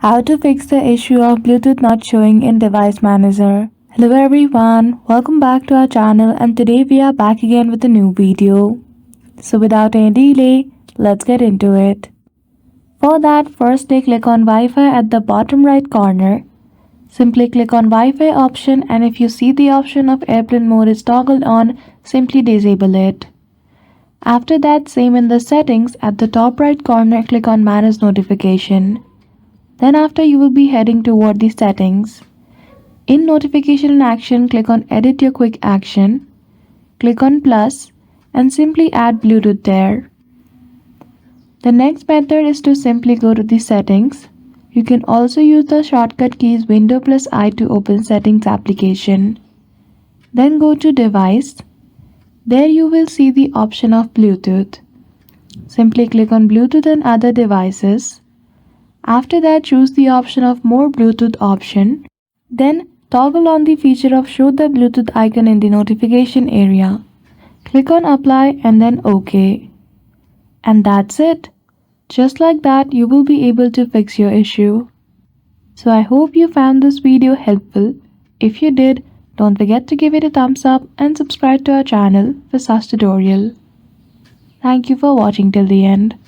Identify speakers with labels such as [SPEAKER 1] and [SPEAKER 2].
[SPEAKER 1] How to fix the issue of Bluetooth not showing in Device Manager. Hello everyone, welcome back to our channel and today we are back again with a new video. So without any delay, let's get into it. For that, firstly click on Wi-Fi at the bottom right corner. Simply click on Wi-Fi option and if you see the option of airplane mode is toggled on, simply disable it. After that, same in the settings, at the top right corner click on Manage Notification. Then after you will be heading toward the settings. In Notification and Action, click on Edit your quick action. Click on plus and simply add Bluetooth there. The next method is to simply go to the settings. You can also use the shortcut keys Window plus I to open settings application. Then go to device. There you will see the option of Bluetooth. Simply click on Bluetooth and other devices. After that, choose the option of More Bluetooth option. Then toggle on the feature of Show the Bluetooth icon in the notification area. Click on Apply and then OK. And that's it. Just like that, you will be able to fix your issue. So I hope you found this video helpful. If you did, don't forget to give it a thumbs up and subscribe to our channel for such tutorial. Thank you for watching till the end.